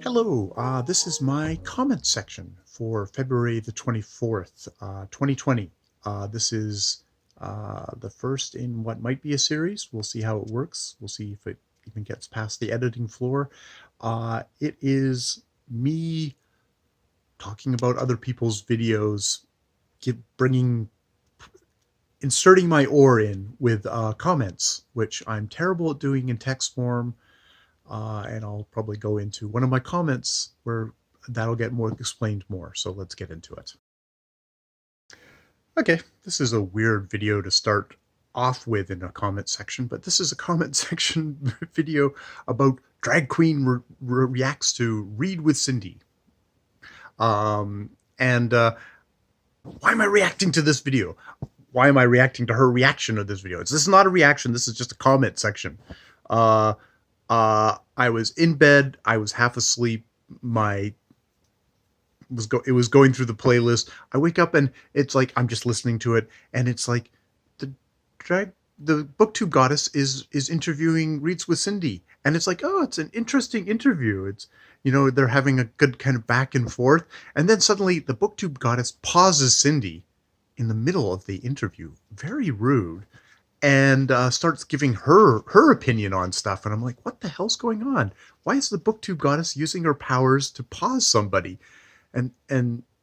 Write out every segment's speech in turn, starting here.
Hello, this is my comment section for February the 24th, 2020. This is the first in what might be a series. We'll see how it works. We'll see if it even gets past the editing floor. It is me talking about other people's videos, inserting my oar in with comments, which I'm terrible at doing in text form. And I'll probably go into one of my comments where that'll get more explained more. So let's get into it. Okay, this is a weird video to start off with in a comment section, but this is a comment section video about drag queen reacts to Read with Cindy. Why am I reacting to this video? Why am I reacting to her reaction of this video? This is not a reaction. This is just a comment section. I was in bed. I was half asleep. It was going through the playlist. I wake up and it's like I'm just listening to it, and it's like the Booktube goddess is interviewing Reads with Cindy, and it's like, oh, it's an interesting interview. It's, you know, they're having a good kind of back and forth, and then suddenly the Booktube goddess pauses Cindy in the middle of the interview, very rude, and starts giving her opinion on stuff. And I'm like, what the hell's going on? Why is the Booktube goddess using her powers to pause somebody? And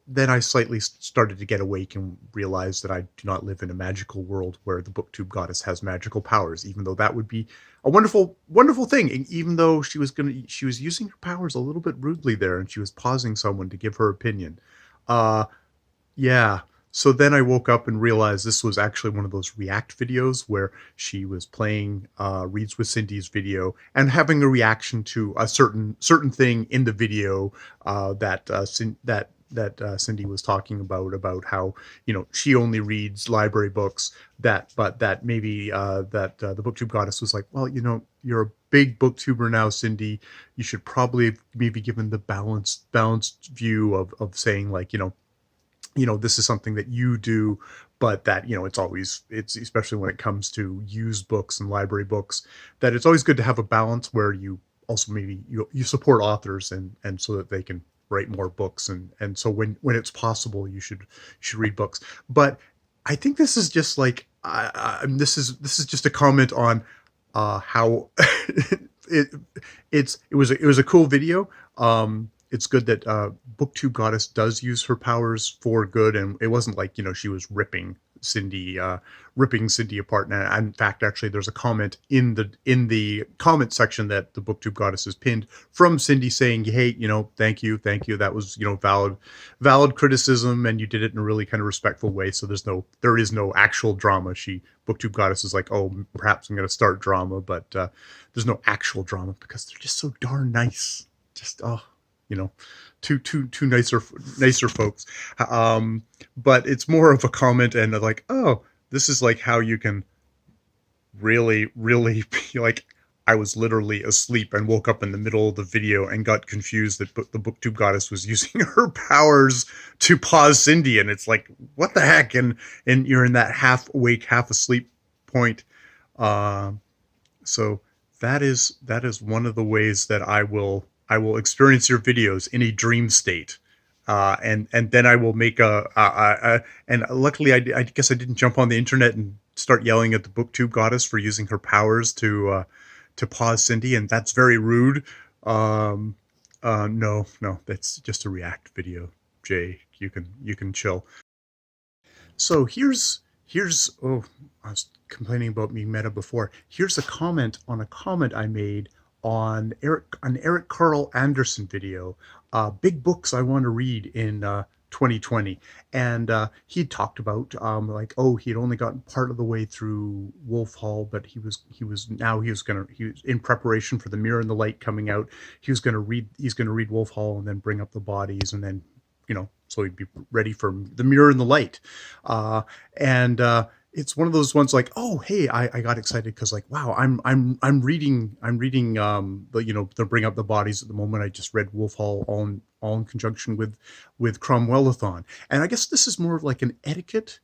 then I slightly started to get awake and realize that I do not live in a magical world where the Booktube goddess has magical powers, even though that would be a wonderful, wonderful thing. And even though she was using her powers a little bit rudely there, and she was pausing someone to give her opinion. Yeah. So then I woke up and realized this was actually one of those React videos where she was playing Reads with Cindy's video and having a reaction to a certain thing in the video that Cindy was talking about how, you know, she only reads library books, but that maybe the Booktube goddess was like, well, you know, you're a big booktuber now, Cindy. You should probably maybe given the balanced view of saying, like, you know, this is something that you do, but that, you know, it's especially when it comes to used books and library books, that it's always good to have a balance where you also maybe you support authors and so that they can write more books. And so when it's possible, you should read books. But I think this is just like, this is just a comment on how it was a cool video. It's good that Booktube goddess does use her powers for good, and it wasn't like, you know, she was ripping Cindy apart. And in fact, actually, there's a comment in the comment section that the Booktube goddess has pinned from Cindy saying, hey, you know, thank you, that was, you know, valid criticism, and you did it in a really kind of respectful way. So there is no actual drama. Booktube goddess is like, oh, perhaps I'm going to start drama, but there's no actual drama because they're just so darn nice. Just you know, two nicer folks. But it's more of a comment and like, oh, this is like how you can really be like, I was literally asleep and woke up in the middle of the video and got confused that the Booktube goddess was using her powers to pause Cindy. And it's like, what the heck? And you're in that half awake, half asleep point. So that is one of the ways that I will experience your videos in a dream state, and then I will make and luckily I guess I didn't jump on the internet and start yelling at the Booktube goddess for using her powers to pause Cindy, and that's very rude. No, that's just a React video. Jay, you can chill. So here's oh, I was complaining about being meta before. Here's a comment on a comment I made on Eric Karl Anderson video, big books I want to read in 2020. And he talked about like, oh, he had only gotten part of the way through Wolf Hall, but he was in preparation for The Mirror and the Light coming out. He's going to read Wolf Hall and then Bring Up the Bodies, and then, you know, so he'd be ready for The Mirror and the Light. It's one of those ones like, oh, hey, I got excited because, like, wow, I'm reading the Bring Up the Bodies at the moment. I just read Wolf Hall all in conjunction with Cromwellathon, and I guess this is more of like an etiquette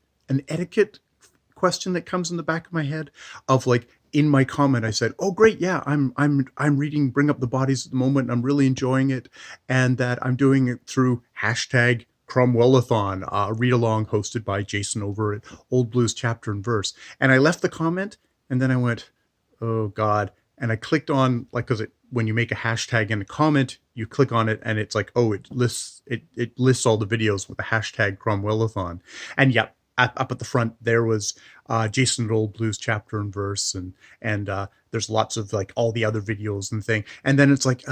question that comes in the back of my head of like, in my comment, I said, "Oh, great, yeah, I'm reading Bring Up the Bodies at the moment, and I'm really enjoying it, and that I'm doing it through hashtag Cromwellathon, read along hosted by Jason over at Old Blues Chapter and Verse." And I left the comment, and then I went, "Oh God!" And I clicked on like because when you make a hashtag in a comment, you click on it, and it's like, oh, it lists all the videos with the hashtag Cromwellathon, and yep. Up at the front, there was Jason at Old Blues Chapter and Verse, and there's lots of like all the other videos and thing. And then it's like,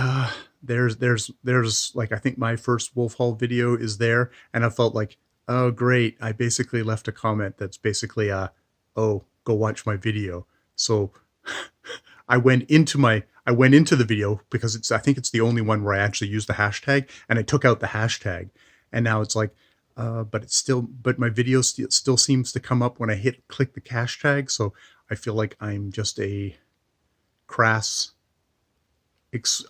there's like I think my first Wolf Hall video is there, and I felt like, oh great, I basically left a comment that's basically oh, go watch my video. So I went into the video because I think it's the only one where I actually use the hashtag, and I took out the hashtag, and now it's like. But my video still seems to come up when I click the hashtag. So I feel like I'm just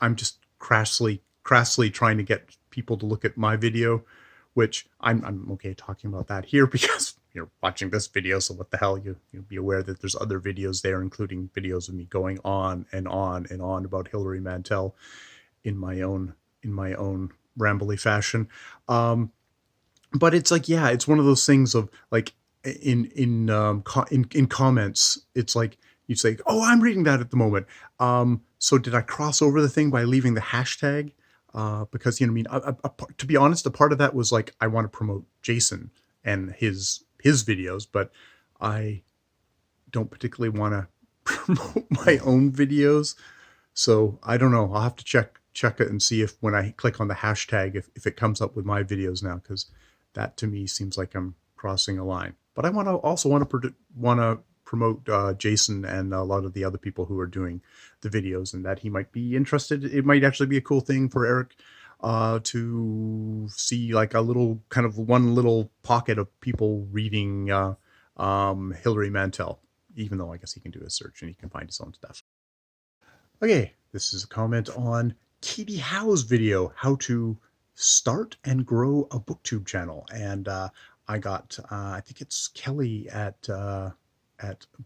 I'm just crassly trying to get people to look at my video, which I'm okay talking about that here because you're watching this video. So what the hell, you'll be aware that there's other videos there, including videos of me going on and on and on about Hilary Mantel in my own rambly fashion. But it's like, yeah, it's one of those things of like in comments, it's like you say, oh, I'm reading that at the moment. So did I cross over the thing by leaving the hashtag? Because, you know, I mean, to be honest, a part of that was like, I want to promote Jason and his videos, but I don't particularly want to promote my own videos. So I don't know. I'll have to check it and see if when I click on the hashtag, if it comes up with my videos now, because that to me seems like I'm crossing a line. But I also want to promote Jason and a lot of the other people who are doing the videos, and that he might be interested. It might actually be a cool thing for Eric to see like a little kind of one little pocket of people reading Hilary Mantel, even though I guess he can do a search and he can find his own stuff. Okay, this is a comment on Katie Howe's video, how to start and grow a Booktube channel. And I got, I think it's Kelly at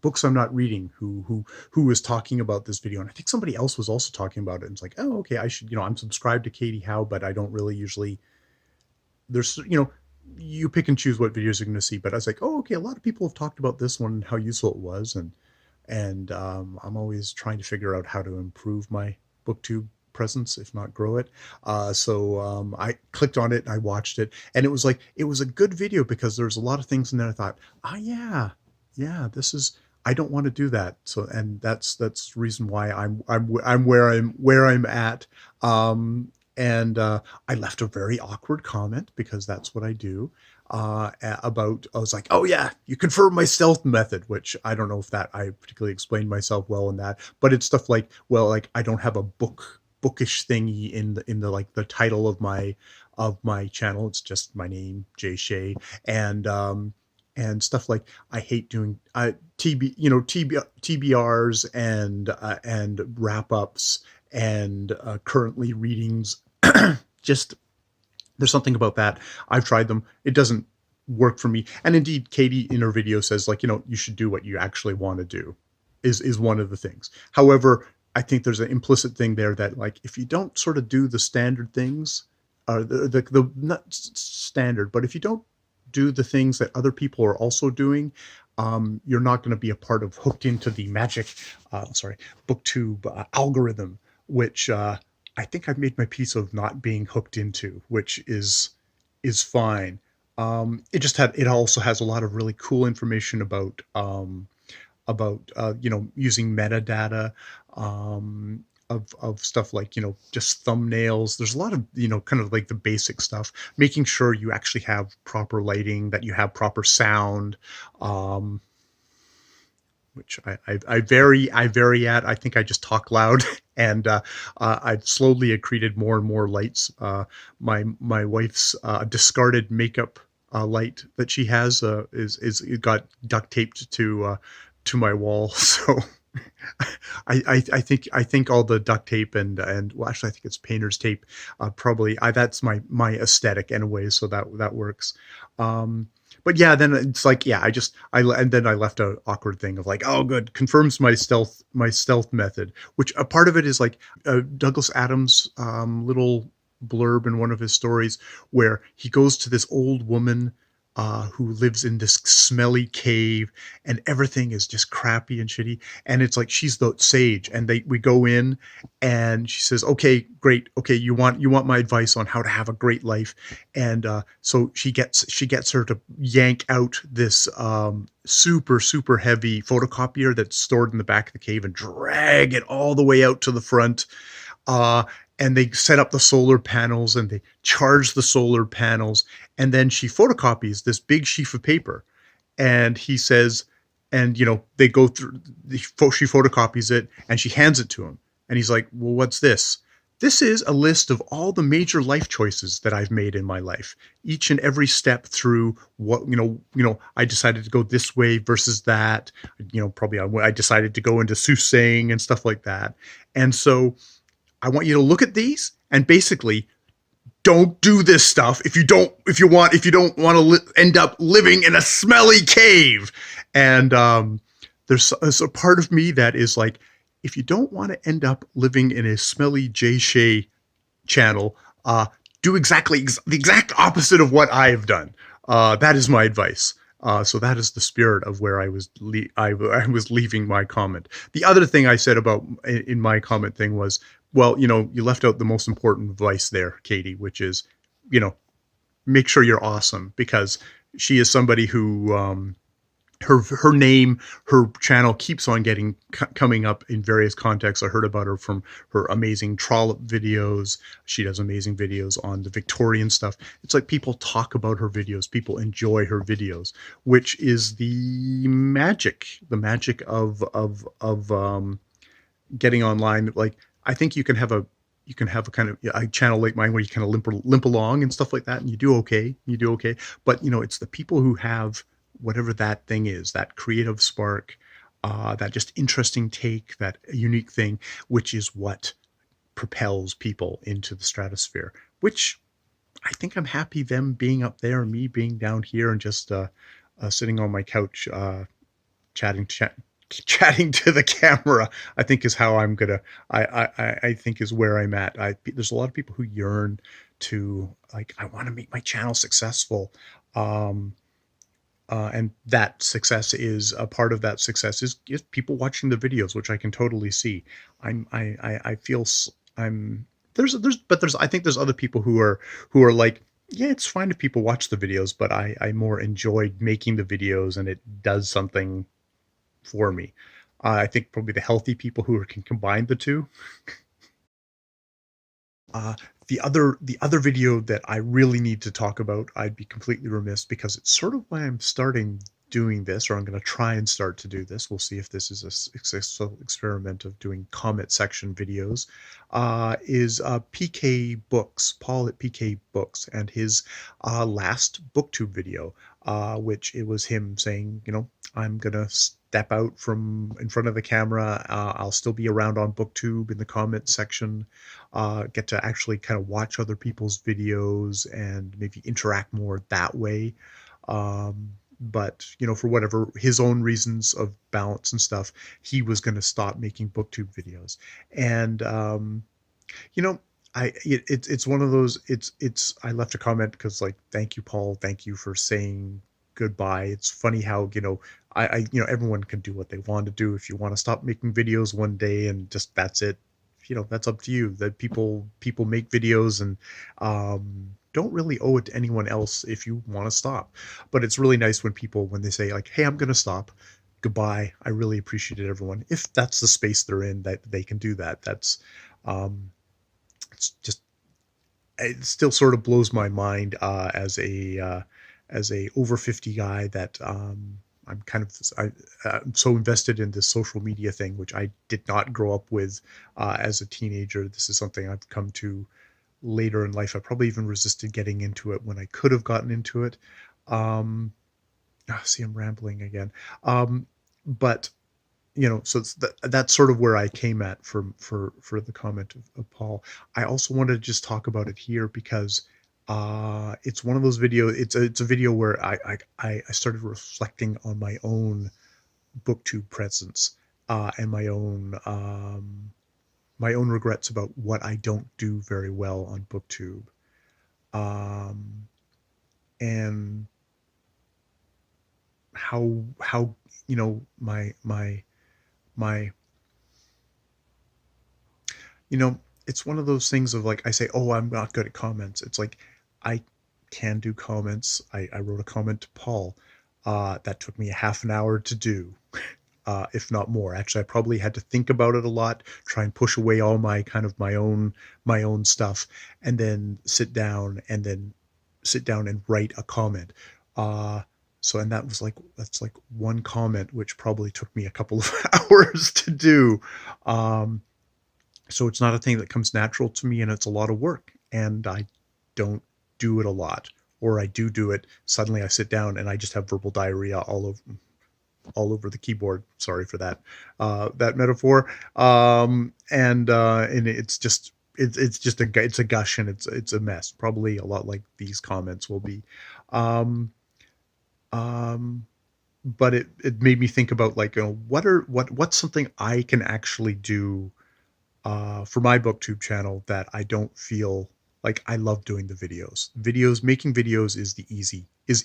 Books I'm Not Reading who was talking about this video. And I think somebody else was also talking about it. And it's like, oh, okay, I should, I'm subscribed to Katie Howe, but I don't really usually, there's, you pick and choose what videos you're going to see. But I was like, oh, okay, a lot of people have talked about this one and how useful it was. And I'm always trying to figure out how to improve my Booktube presence, if not grow it. So I clicked on it and I watched it, and it was a good video because there's a lot of things in there I thought, yeah, this is, I don't want to do that. So, and that's the reason why I'm where I'm at. And I left a very awkward comment because that's what I do. I was like, oh yeah, you confirm my stealth method, which I don't know if that I particularly explained myself well in that, but it's stuff like, well, like I don't have a bookish thingy in the like the title of my channel. It's just my name, Jay Shea, and stuff like I hate doing TBRs and wrap ups and currently readings. Just there's something about that. I've tried them. It doesn't work for me. And indeed, Katie in her video says like, you should do what you actually want to do is one of the things. However, I think there's an implicit thing there that like, if you don't sort of do the standard things, the not standard, but if you don't do the things that other people are also doing, you're not going to be a part of hooked into the magic, Booktube algorithm, which I think I've made my peace of not being hooked into, which is fine. It also has a lot of really cool information about using metadata of stuff like, just thumbnails. There's a lot of, kind of like the basic stuff, making sure you actually have proper lighting, that you have proper sound, which I vary at. I think I just talk loud, and I've slowly accreted more and more lights. My wife's discarded makeup light that she has is got duct taped to my wall. So I think all the duct tape and well, actually I think it's painter's tape. Probably that's my aesthetic anyway, so that works. but yeah, then it's like, yeah, and then I left a awkward thing of like, oh, good, confirms my stealth method, which a part of it is like Douglas Adams' little blurb in one of his stories where he goes to this old woman who lives in this smelly cave, and everything is just crappy and shitty. And it's like she's the sage, and we go in, and she says, "Okay, great. Okay, you want my advice on how to have a great life." And so she gets her to yank out this super heavy photocopier that's stored in the back of the cave and drag it all the way out to the front. Uh, and they set up the solar panels and they charge the solar panels, and then she photocopies this big sheaf of paper, and he says, and they go through, she photocopies it and she hands it to him, and he's like, well, what's this? This is a list of all the major life choices that I've made in my life, each and every step through what, I decided to go this way versus that, probably I decided to go into soothsaying and stuff like that. And so I want you to look at these and basically don't do this stuff if you don't want to end up living in a smelly cave. And there's a part of me that is like, if you don't want to end up living in a smelly Jay Shea channel, do exactly the exact opposite of what I have done. That is my advice. So that is the spirit of where I was leaving my comment. The other thing I said about in my comment thing was, well, you left out the most important advice there, Katie, which is, make sure you're awesome, because she is somebody who her name, her channel keeps on coming up in various contexts. I heard about her from her amazing trollop videos. She does amazing videos on the Victorian stuff. It's like people talk about her videos, people enjoy her videos, which is the magic of getting online. Like, I think you can have a kind of a channel like mine where you kind of limp along and stuff like that, and you do okay. But it's the people who have whatever that thing is, that creative spark, that just interesting take, that unique thing, which is what propels people into the stratosphere, which I think I'm happy them being up there and me being down here and just sitting on my couch, chatting to the camera, I think is how I'm gonna, I think is where I'm at. There's a lot of people who yearn to, like, I want to make my channel successful. And that success is a part of that success is people watching the videos, which I can totally see. I feel I think there's other people who are like, yeah, it's fine if people watch the videos, but I more enjoyed making the videos and it does something for me. I think probably the healthy people who can combine the two. The other video that I really need to talk about, I'd be completely remiss, because it's sort of why I'm starting doing this, or I'm going to try and start to do this. We'll see if this is a successful experiment of doing comment section videos. Is PK Books, Paul at PK Books, and his last Booktube video, which it was him saying, I'm going to step out from in front of the camera. I'll still be around on Booktube in the comment section, get to actually kind of watch other people's videos and maybe interact more that way. But, for whatever his own reasons of balance and stuff, he was going to stop making Booktube videos. And, it's one of those, I left a comment because, like, thank you, Paul. Thank you for saying goodbye. It's funny how, everyone can do what they want to do. If you want to stop making videos one day and just, that's it, that's up to you. That people make videos and don't really owe it to anyone else if you want to stop. But it's really nice when they say, like, hey, I'm going to stop. Goodbye. I really appreciate it, everyone. If that's the space they're in, that they can do that. That's it's just, it still sort of blows my mind as a over 50 guy that I'm so invested in this social media thing, which I did not grow up with as a teenager. This is something I've come to later in life. I probably even resisted getting into it when I could have gotten into it. See, I'm rambling again. But so that's sort of where I came at for the comment of Paul. I also wanted to just talk about it here because It's one of those videos. It's a video where I started reflecting on my own Booktube presence, and my own regrets about what I don't do very well on Booktube. Um, and how my it's one of those things of like I say, oh, I'm not good at comments. It's like I can do comments. I wrote a comment to Paul that took me a half an hour to do, if not more. Actually, I probably had to think about it a lot, try and push away all my kind of my own stuff, and then sit down and write a comment. Uh, and that's like one comment, which probably took me a couple of hours to do. Um, so it's not a thing that comes natural to me, and it's a lot of work, and I don't do it a lot. Or I do it, suddenly I sit down and I just have verbal diarrhea all over the keyboard. Sorry for that metaphor. And it's just it's a gush, and it's a mess. Probably a lot like these comments will be. Um, um, but it made me think about like, what's something I can actually do for my booktube channel that I don't feel like I love doing the videos. Making videos is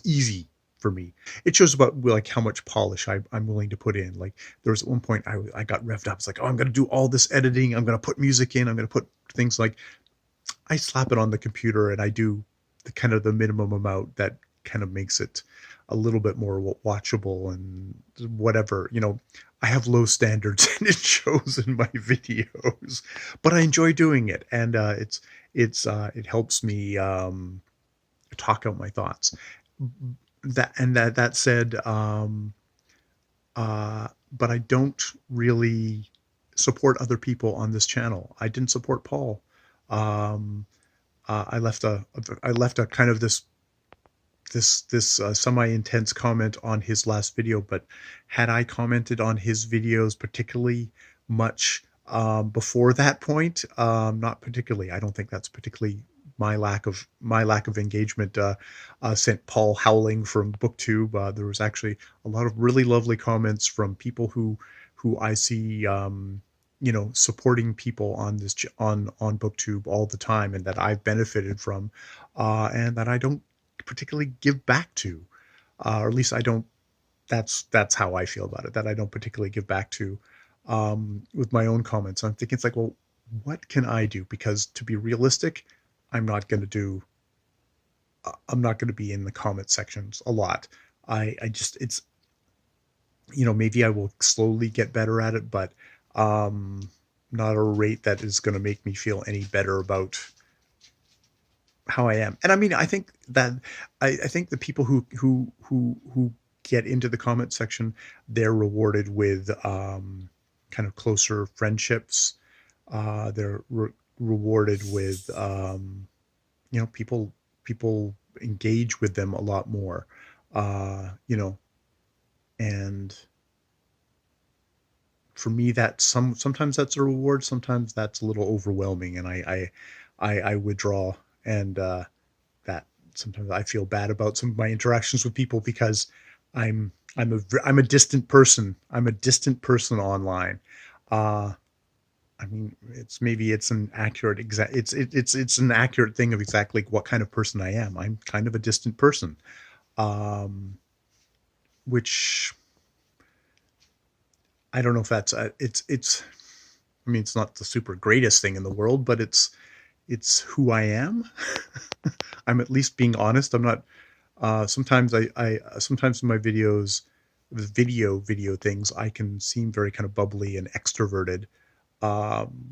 easy for me. It shows about like how much polish I'm willing to put in. Like there was at one point I got revved up. It's like, oh, I'm going to do all this editing. I'm going to put music in. I'm going to put things like, I slap it on the computer and I do the kind of the minimum amount that kind of makes it a little bit more watchable and whatever. I have low standards and it shows in my videos, but I enjoy doing it, and it helps me talk out my thoughts. That said, but I don't really support other people on this channel. I didn't support Paul. Um, I left a kind of this semi-intense comment on his last video, but had I commented on his videos particularly much before that point? Not particularly. I don't think that's particularly my lack of engagement sent Paul howling from BookTube. There was actually a lot of really lovely comments from people who I see supporting people on on BookTube all the time, and that I've benefited from, and that I don't particularly give back to, or at least I don't. That's how I feel about it. That I don't particularly give back to with my own comments. I'm thinking it's like, well, what can I do? Because to be realistic, I'm not going to do. I'm not going to be in the comment sections a lot. I just it's maybe I will slowly get better at it, but not at a rate that is going to make me feel any better about how I am. And I mean, I think the people who get into the comment section, they're rewarded with kind of closer friendships. They're rewarded with people engage with them a lot more. And for me, that sometimes that's a reward, sometimes that's a little overwhelming, and I withdraw, and that sometimes I feel bad about some of my interactions with people because I'm a distant person. I'm a distant person online. Uh, I mean, it's an accurate it's an accurate thing of exactly what kind of person I am. I'm kind of a distant person, um, which I don't know if that's it's. I mean, it's not the super greatest thing in the world, but it's who I am. I'm at least being honest. I'm not. Sometimes sometimes in my videos, the video things, I can seem very kind of bubbly and extroverted,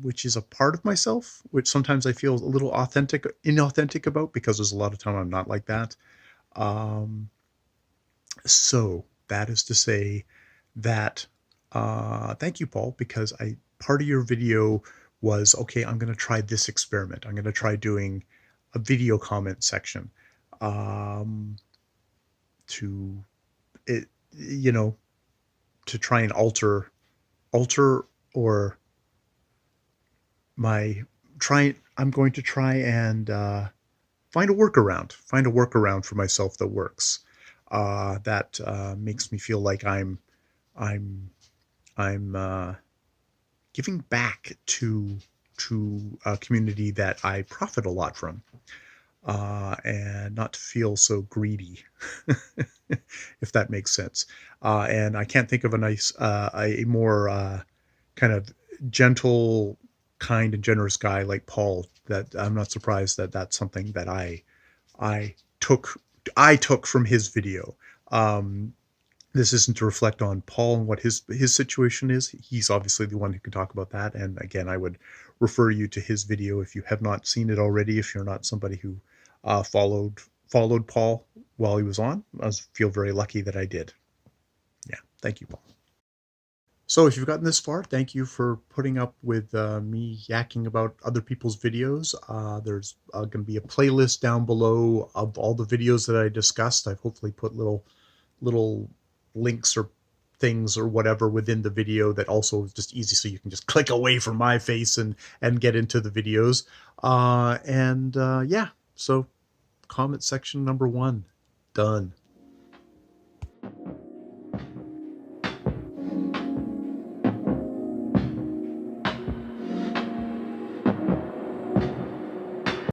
which is a part of myself, which sometimes I feel a little inauthentic about, because there's a lot of time I'm not like that. Um, so that is to say that thank you, Paul, because I part of your video was, okay, I'm going to try this experiment. I'm going to try doing a video comment section um, to it, to try and alter or my try. I'm going to try and find a workaround. Find a workaround for myself that works. That makes me feel like I'm I'm giving back to a community that I profit a lot from, and not to feel so greedy, if that makes sense. And I can't think of a more kind of gentle, kind, and generous guy like Paul. That I'm not surprised that that's something that I took I took from his video. Um, this isn't to reflect on Paul and what his situation is. He's obviously the one who can talk about that. And again, I would refer you to his video if you have not seen it already. If you're not somebody who followed Paul while he was on, I feel very lucky that I did. Yeah, thank you, Paul. So if you've gotten this far, thank you for putting up with me yakking about other people's videos. There's going to be a playlist down below of all the videos that I discussed. I've hopefully put little links or things or whatever within the video that also is just easy, so you can just click away from my face and get into the videos. Yeah, so comment section number 1 done.